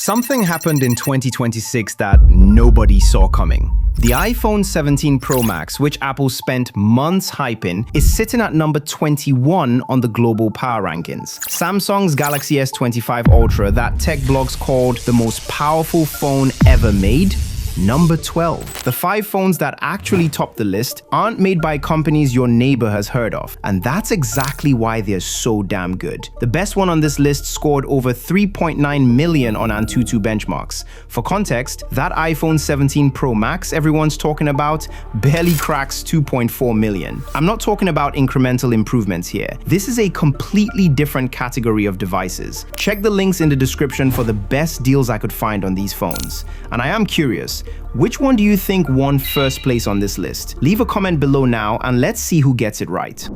Something happened in 2026 that nobody saw coming. The iPhone 17 Pro Max, which Apple spent months hyping, is sitting at number 21 on the global power rankings. Samsung's Galaxy S25 Ultra, that tech blogs called the most powerful phone ever made, number 12. The 5 phones that actually top the list aren't made by companies your neighbor has heard of, and that's exactly why they're so damn good. The best one on this list scored over 3.9 million on AnTuTu benchmarks. For context, that iPhone 17 Pro Max everyone's talking about barely cracks 2.4 million. I'm not talking about incremental improvements here. This is a completely different category of devices. Check the links in the description for the best deals I could find on these phones. And I am curious, which one do you think won first place on this list? Leave a comment below now and let's see who gets it right.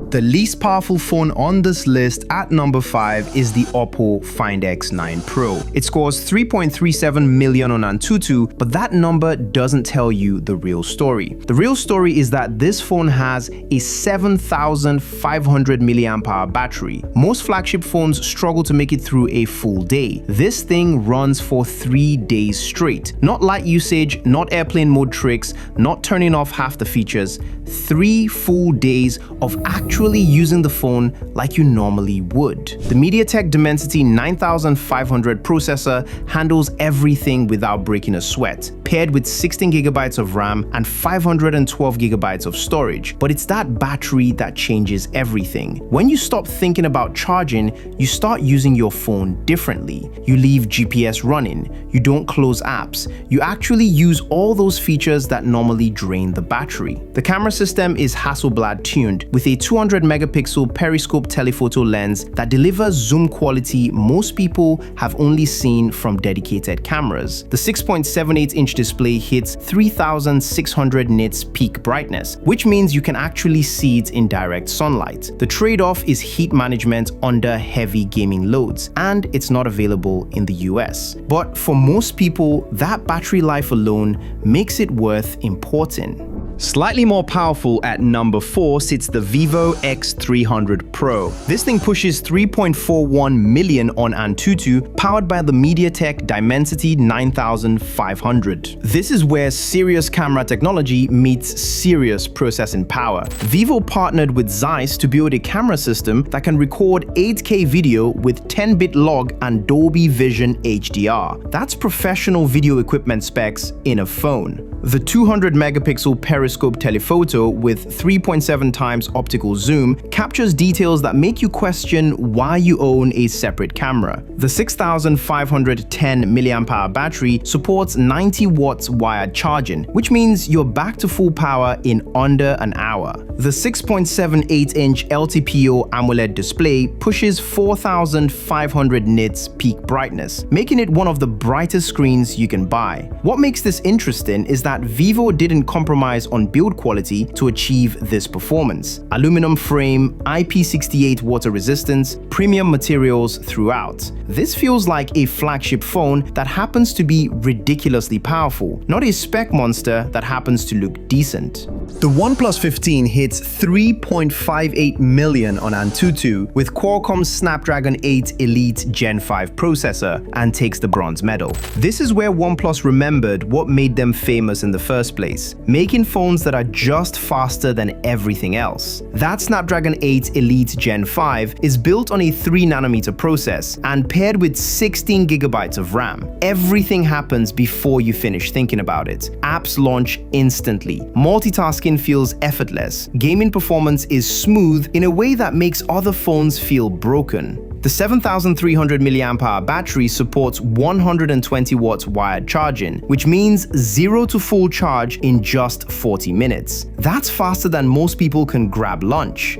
The least powerful phone on this list at number 5 is the Oppo Find X9 Pro. It scores 3.37 million on AnTuTu, but that number doesn't tell you the real story. The real story is that this phone has a 7,500 mAh battery. Most flagship phones struggle to make it through a full day. This thing runs for 3 days straight. Not light usage, not airplane mode tricks, not turning off half the features. 3 full days of actually using the phone like you normally would. The MediaTek Dimensity 9500 processor handles everything without breaking a sweat, paired with 16GB of RAM and 512GB of storage. But it's that battery that changes everything. When you stop thinking about charging, you start using your phone differently. You leave GPS running, you don't close apps, you actually use all those features that normally drain the battery. The camera system is Hasselblad tuned with a 200 megapixel periscope telephoto lens that delivers zoom quality most people have only seen from dedicated cameras. The 6.78-inch display hits 3600 nits peak brightness, which means you can actually see it in direct sunlight. The trade-off is heat management under heavy gaming loads, and it's not available in the US. But for most people, that battery life alone makes it worth importing. Slightly more powerful at number 4 sits the Vivo X300 Pro. This thing pushes 3.41 million on AnTuTu, powered by the MediaTek Dimensity 9500. This is where serious camera technology meets serious processing power. Vivo partnered with Zeiss to build a camera system that can record 8K video with 10-bit log and Dolby Vision HDR. That's professional video equipment specs in a phone. The 200 megapixel periscope telephoto with 3.7 times optical zoom captures details that make you question why you own a separate camera. The 6510 mAh battery supports 90 watts wired charging, which means you're back to full power in under an hour. The 6.78-inch LTPO AMOLED display pushes 4500 nits peak brightness, making it one of the brightest screens you can buy. What makes this interesting is that Vivo didn't compromise on build quality to achieve this performance. Aluminum frame, IP68 water resistance, premium materials throughout. This feels like a flagship phone that happens to be ridiculously powerful, not a spec monster that happens to look decent. The OnePlus 15 hits 3.58 million on AnTuTu with Qualcomm's Snapdragon 8 Elite Gen 5 processor and takes the bronze medal. This is where OnePlus remembered what made them famous in the first place, making phones that are just faster than everything else. That Snapdragon 8 Elite Gen 5 is built on a 3nm process and paired with 16GB of RAM. Everything happens before you finish thinking about it. Apps launch instantly. Multitasking feels effortless. Gaming performance is smooth in a way that makes other phones feel broken. The 7300 mAh battery supports 120 watts wired charging, which means 0 to full charge in just 40 minutes. That's faster than most people can grab lunch.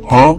Huh?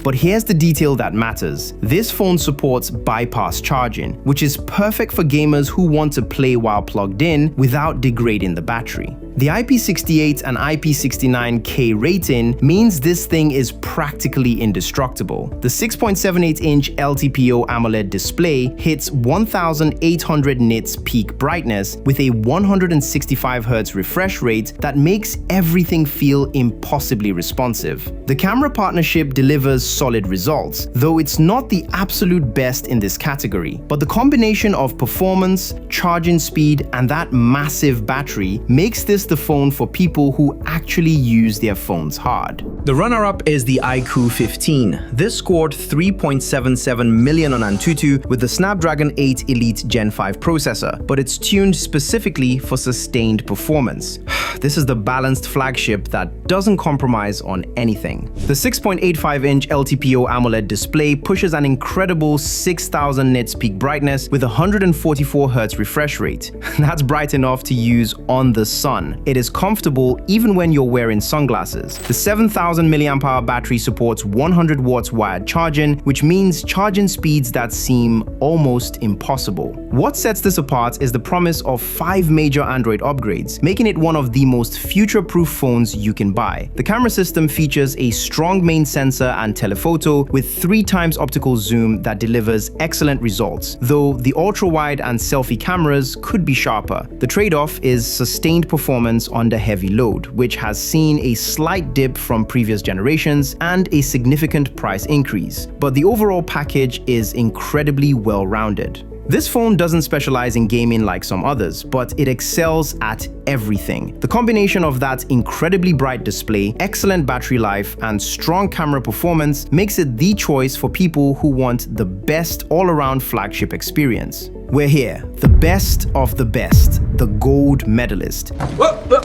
But here's the detail that matters. This phone supports bypass charging, which is perfect for gamers who want to play while plugged in without degrading the battery. The IP68 and IP69K rating means this thing is practically indestructible. The 6.78-inch LTPO AMOLED display hits 1800 nits peak brightness with a 165Hz refresh rate that makes everything feel impossibly responsive. The camera partnership delivers solid results, though it's not the absolute best in this category. But the combination of performance, charging speed, and that massive battery makes this the phone for people who actually use their phones hard. The runner-up is the iQOO 15. This scored 3.77 million on AnTuTu with the Snapdragon 8 Elite Gen 5 processor, but it's tuned specifically for sustained performance. This is the balanced flagship that doesn't compromise on anything. The 6.85-inch LTPO AMOLED display pushes an incredible 6000 nits peak brightness with 144Hz refresh rate. That's bright enough to use on the sun. It is comfortable even when you're wearing sunglasses. The 7000 mAh battery supports 100 watts wired charging, which means charging speeds that seem almost impossible. What sets this apart is the promise of 5 major Android upgrades, making it one of the most future-proof phones you can buy. The camera system features a strong main sensor and telephoto with 3x optical zoom that delivers excellent results, though the ultra-wide and selfie cameras could be sharper. The trade-off is sustained performance under heavy load, which has seen a slight dip from previous generations and a significant price increase. But the overall package is incredibly well-rounded. This phone doesn't specialize in gaming like some others, but it excels at everything. The combination of that incredibly bright display, excellent battery life, and strong camera performance makes it the choice for people who want the best all-around flagship experience. We're here, the best of the best, the gold medalist. Whoa, whoa.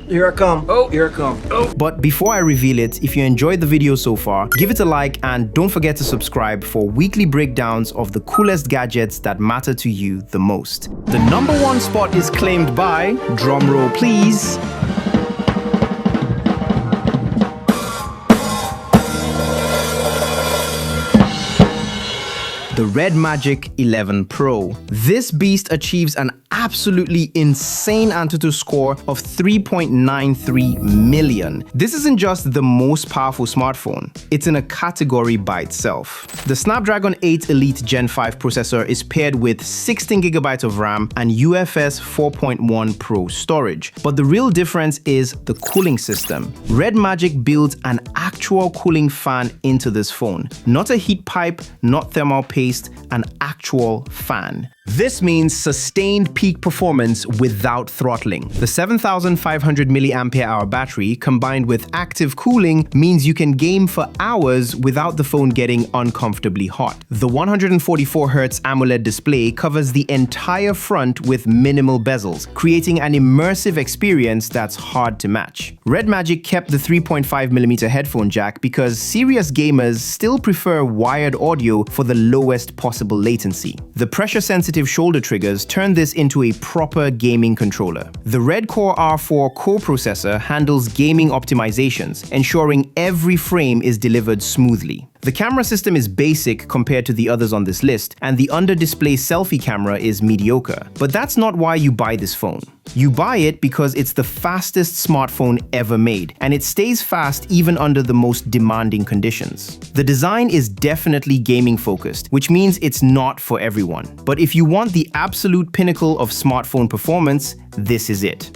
Here I come. Oh, here I come. Oh. But before I reveal it, if you enjoyed the video so far, give it a like and don't forget to subscribe for weekly breakdowns of the coolest gadgets that matter to you the most. The #1 spot is claimed by, drumroll please, the RedMagic 11 Pro. This beast achieves an absolutely insane AnTuTu score of 3.93 million. This isn't just the most powerful smartphone, it's in a category by itself. The Snapdragon 8 Elite Gen 5 processor is paired with 16GB of RAM and UFS 4.1 Pro storage. But the real difference is the cooling system. RedMagic built an actual cooling fan into this phone. Not a heat pipe, not thermal paste, an actual fan. This means sustained peak performance without throttling. The 7500 mAh battery combined with active cooling means you can game for hours without the phone getting uncomfortably hot. The 144Hz AMOLED display covers the entire front with minimal bezels, creating an immersive experience that's hard to match. RedMagic kept the 3.5mm headphone jack because serious gamers still prefer wired audio for the lowest possible latency. The pressure-sensitive shoulder triggers turn this into a proper gaming controller. The Red Core R4 core processor handles gaming optimizations, ensuring every frame is delivered smoothly. The camera system is basic compared to the others on this list, and the under-display selfie camera is mediocre. But that's not why you buy this phone. You buy it because it's the fastest smartphone ever made, and it stays fast even under the most demanding conditions. The design is definitely gaming-focused, which means it's not for everyone. But if you want the absolute pinnacle of smartphone performance, this is it.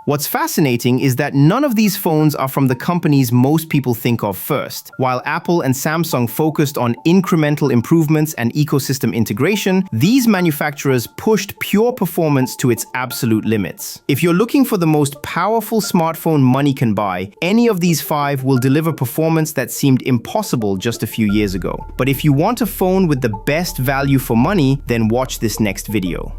What's fascinating is that none of these phones are from the companies most people think of first. While Apple and Samsung focused on incremental improvements and ecosystem integration, these manufacturers pushed pure performance to its absolute limits. If you're looking for the most powerful smartphone money can buy, any of these 5 will deliver performance that seemed impossible just a few years ago. But if you want a phone with the best value for money, then watch this next video.